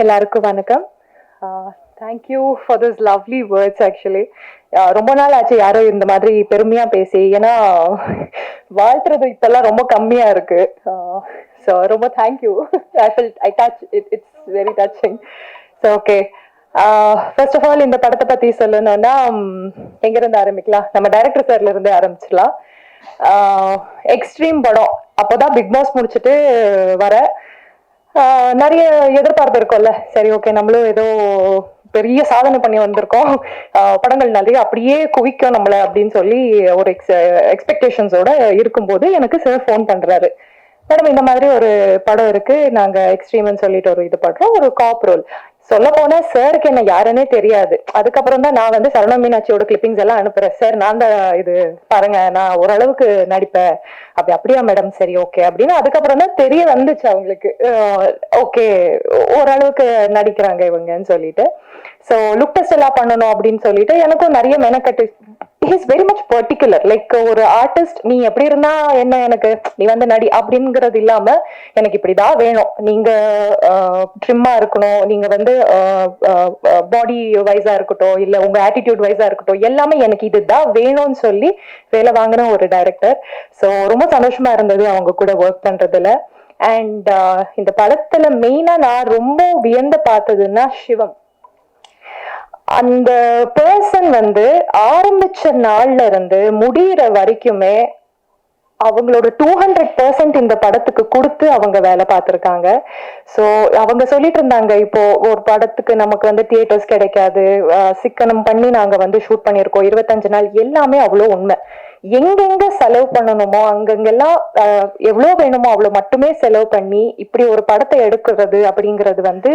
எல்லாருக்கும் வணக்கம். Thank you for this lovely words. Actually ரொம்ப நாள் ஆச்சு யாரும் இந்த மாதிரி பெருமையா பேசி. ஏன்னா வாழ்த்துறது இப்பெல்லாம் ரொம்ப கம்மியா இருக்கு. ஸோ ரொம்ப thank you. I touch it's very touching. So okay, first of all இந்த படத்தை பத்தி சொல்லணும்னா எங்க இருந்து ஆரம்பிக்கலாம்? நம்ம டைரக்டர் சார்ல இருந்து ஆரம்பிச்சிடலாம். எக்ஸ்ட்ரீம் படம் அப்போதான் பிக் பாஸ் முடிச்சுட்டு வர நிறைய எதிர்பார்ப்பு இருக்கும்ல. சரி ஓகே, நம்மளும் ஏதோ பெரிய சாதனை பண்ணி வந்திருக்கோம், படங்கள் நிறைய அப்படியே குவிக்கும் நம்மள அப்படின்னு சொல்லி ஒரு எக்ஸ்பெக்டேஷன்ஸோட இருக்கும்போது எனக்கு சார் ஃபோன் பண்றாரு. மேடம், இந்த மாதிரி ஒரு படம் இருக்கு, நாங்க எக்ஸ்ட்ரீம்னு சொல்லிட்டு ஒரு இது பண்றோம், ஒரு காப் ரோல். சொல்ல போனா சாருக்கு என்ன யாருன்னே தெரியாது. அதுக்கப்புறம் தான் நான் வந்து சரவண மீனாட்சியோட கிளிப்பிங்ஸ் எல்லாம் அனுப்புறேன். சார் நான் தான் இது பாருங்க, நான் ஓரளவுக்கு நடிப்பேன். அப்படியா மேடம், சரி ஓகே அப்படின்னு அதுக்கப்புறம் தான் தெரிய வந்துச்சு அவங்களுக்கு. ஓகே, ஓரளவுக்கு நடிக்கிறாங்க இவங்கன்னு சொல்லிட்டு. ஸோ லுக் டெஸ்ட் எல்லாம் பண்ணணும் அப்படின்னு சொல்லிட்டு எனக்கும் நிறைய மெனக்கட்டு. Is very much particular. Like ஒரு ஆர்டிஸ்ட், நீ எப்படி இருந்தா என்ன, எனக்கு நீ வந்து நடி அப்படிங்கிறது இல்லாம எனக்கு இப்படிதான் வேணும், நீங்க ட்ரிம்மா இருக்கணும், நீங்க வந்து பாடி வைஸா இருக்கட்டும், இல்ல உங்க ஆட்டிடியூட் வைஸா இருக்கட்டும், எல்லாமே எனக்கு இதுதான் வேணும்னு சொல்லி வேலை வாங்கின ஒரு டைரக்டர். ஸோ ரொம்ப சந்தோஷமா இருந்தது அவங்க கூட ஒர்க் பண்றதுல. அண்ட் இந்த படத்துல மெயினா நான் ரொம்ப வியந்து பார்த்ததுன்னா சிவம். அந்த பர்சன் வந்து ஆரம்பிச்ச நாள்ல இருந்து முடிகிற வரைக்குமே அவங்களோட 200% இந்த படத்துக்கு கொடுத்து அவங்க வேலை பார்த்திருக்காங்க. ஸோ அவங்க சொல்லிட்டு இருந்தாங்க, இப்போ ஒரு படத்துக்கு நமக்கு வந்து தியேட்டர்ஸ் கிடைக்காது, சிக்கனம் பண்ணி நாங்க வந்து ஷூட் பண்ணியிருக்கோம் 25 நாள். எல்லாமே அவ்வளோ உண்மை. எங்கெங்க செலவு பண்ணணுமோ அங்கங்கெல்லாம் எவ்வளவு வேணுமோ அவ்வளவு மட்டுமே செலவு பண்ணி இப்படி ஒரு படத்தை எடுக்கிறது அப்படிங்கிறது வந்து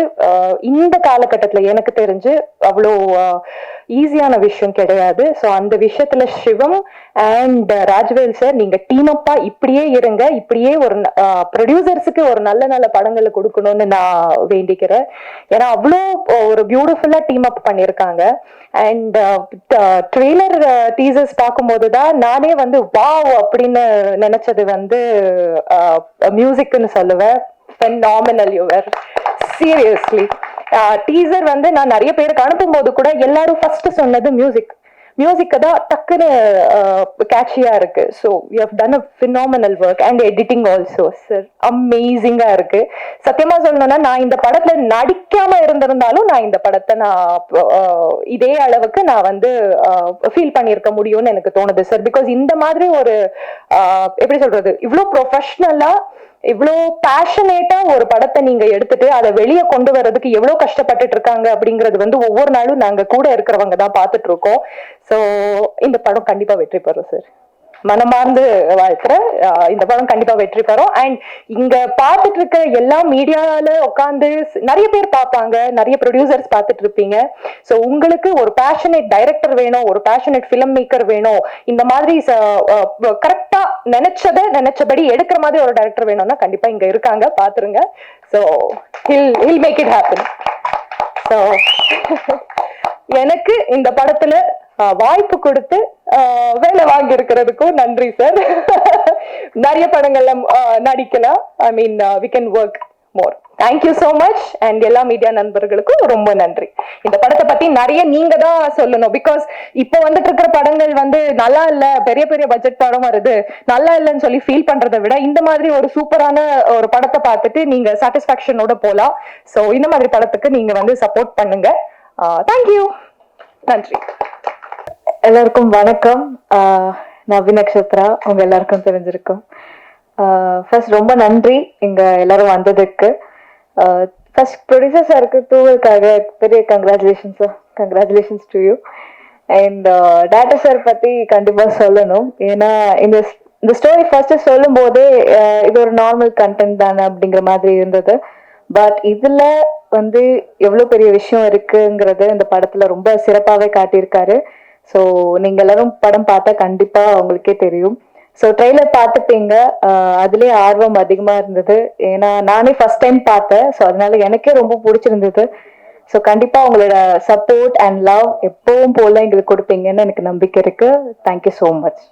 இந்த காலகட்டத்துல எனக்கு தெரிஞ்சு அவ்வளோ ஈஸியான விஷயம் கிடையாது. ஸோ அந்த விஷயத்துல சிவம் அண்ட் ராஜ்வேல் சார், நீங்க டீம் அப்பா இப்படியே இருங்க, இப்படியே ஒரு ப்ரொடியூசர்ஸுக்கு ஒரு நல்ல நல்ல படங்களை கொடுக்கணும்னு நான் வேண்டிக்கிறேன். ஏன்னா அவ்வளோ ஒரு பியூட்டிஃபுல்லா டீம் அப் பண்ணியிருக்காங்க. அண்ட் ட்ரெய்லர் டீசர்ஸ் பார்க்கும்போதுதான் நானே வந்து வாவ் அப்படின்னு நினைச்சது வந்து மியூசிக்னு சொல்லுவேன். phenomenal you were, seriously. Teaser வந்து நான் நிறைய பேருக்கு அனுப்பும் போது கூட எல்லாரும் ஃபர்ஸ்ட் சொன்னது மியூசிக் தான் டக்குன்னு கேட்சியா இருக்கு. So you have done a phenomenal work and editing also sir, அமேசிங்கா இருக்கு. சத்தியமா சொல்லணும்னா நான் இந்த படத்துல நடிக்காம இருந்திருந்தாலும் நான் இந்த படத்தை இதே அளவுக்கு நான் வந்து ஃபீல் பண்ணியிருக்க முடியும்னு எனக்கு தோணுது சார். பிகாஸ் இந்த மாதிரி ஒரு எப்படி சொல்றது, இவ்வளோ ப்ரொஃபஷனலா இவ்வளோ பேஷனேட்டா ஒரு படத்தை நீங்க எடுத்துட்டு அதை வெளியே கொண்டு வர்றதுக்கு எவ்வளவு கஷ்டப்பட்டுட்டு இருக்காங்க அப்படிங்கிறது வந்து ஒவ்வொரு நாளும் நாங்க கூட இருக்கிறவங்க தான் பார்த்துட்டு இருக்கோம். ஸோ இந்த படம் கண்டிப்பா வெற்றி பெறும் சார், மனமார்ந்து வாழ்த்துறேன். இந்த படம் கண்டிப்பா வெற்றி பெறும். அண்ட் இங்க பார்த்துட்டு இருக்க எல்லா மீடியால உட்காந்து நிறைய பேர் பார்ப்பாங்க, நிறைய ப்ரொடியூசர்ஸ் பார்த்துட்டு இருப்பீங்க. ஸோ உங்களுக்கு ஒரு பேஷனேட் டைரக்டர் வேணும், ஒரு பேஷனேட் ஃபிலிம் மேக்கர் வேணும், இந்த மாதிரி கரெக்டா நினைச்சபடி எடுக்கிற மாதிரி ஒரு டைரக்டர் வேணும்னா கண்டிப்பா இங்க இருக்காங்க, பாத்துருங்க. So he'll make it happen. So எனக்கு இந்த படத்துல வாய்ப்பு கொடுத்து வேலை வாங்கி இருக்கிறதுக்கும் நன்றி சார். நிறைய படங்கள்ல நடிக்கலாம். ஐ மீன் we can work more. Thank you so much. and எல்லா மீடியா நண்பர்களுக்கும் ரொம்ப நன்றி. இந்த படத்தை பத்தி நிறைய நீங்க தான் சொல்லணும். பிகாஸ் இப்போ வந்துட்டு இருக்கிற படங்கள் வந்து நல்லா இல்ல, பெரிய பெரிய பட்ஜெட் படம் வருது, நல்லா இல்லைன்னு சொல்லி ஃபீல் பண்றதை விட இந்த மாதிரி ஒரு சூப்பரான ஒரு படத்தை பார்த்துட்டு நீங்க சாட்டிஸ்பாக்சனோட போலாம். ஸோ இந்த மாதிரி படத்துக்கு நீங்க வந்து சப்போர்ட் பண்ணுங்க. தேங்க்யூ, நன்றி. எல்லாருக்கும் வணக்கம். நான் விநக்ஷத்ரா, உங்க எல்லாருக்கும் தெரிஞ்சிருக்கும். ஃபர்ஸ்ட் ரொம்ப நன்றி இங்க எல்லாரும் வந்ததுக்கு. ஃபர்ஸ்ட் ப்ரொடியூசர் சாருக்கு தூவலுக்காக பெரிய congratulations to you. And director sir பத்தி கண்டிப்பா சொல்லணும். ஏன்னா இந்த ஸ்டோரி ஃபர்ஸ்ட் சொல்லும் போதே இது ஒரு நார்மல் கண்டென்ட் தானே அப்படிங்கிற மாதிரி இருந்தது. பட் இதுல வந்து எவ்வளவு பெரிய விஷயம் இருக்குங்கிறது இந்த படத்துல ரொம்ப சிறப்பாவே காட்டியிருக்காரு. ஸோ நீங்க எல்லாரும் படம் பார்த்தா கண்டிப்பா உங்களுக்கே தெரியும். ஸோ ட்ரெய்லர் பார்த்துப்பீங்க, அதுலேயே ஆர்வம் அதிகமா இருந்தது. ஏன்னா நானே ஃபர்ஸ்ட் டைம் பார்த்தேன். ஸோ அதனால எனக்கே ரொம்ப பிடிச்சிருந்தது. ஸோ கண்டிப்பா உங்களோட சப்போர்ட் அண்ட் லவ் எப்பவும் போல எங்களுக்கு கொடுப்பீங்கன்னு எனக்கு நம்பிக்கை இருக்கு. Thank you so much.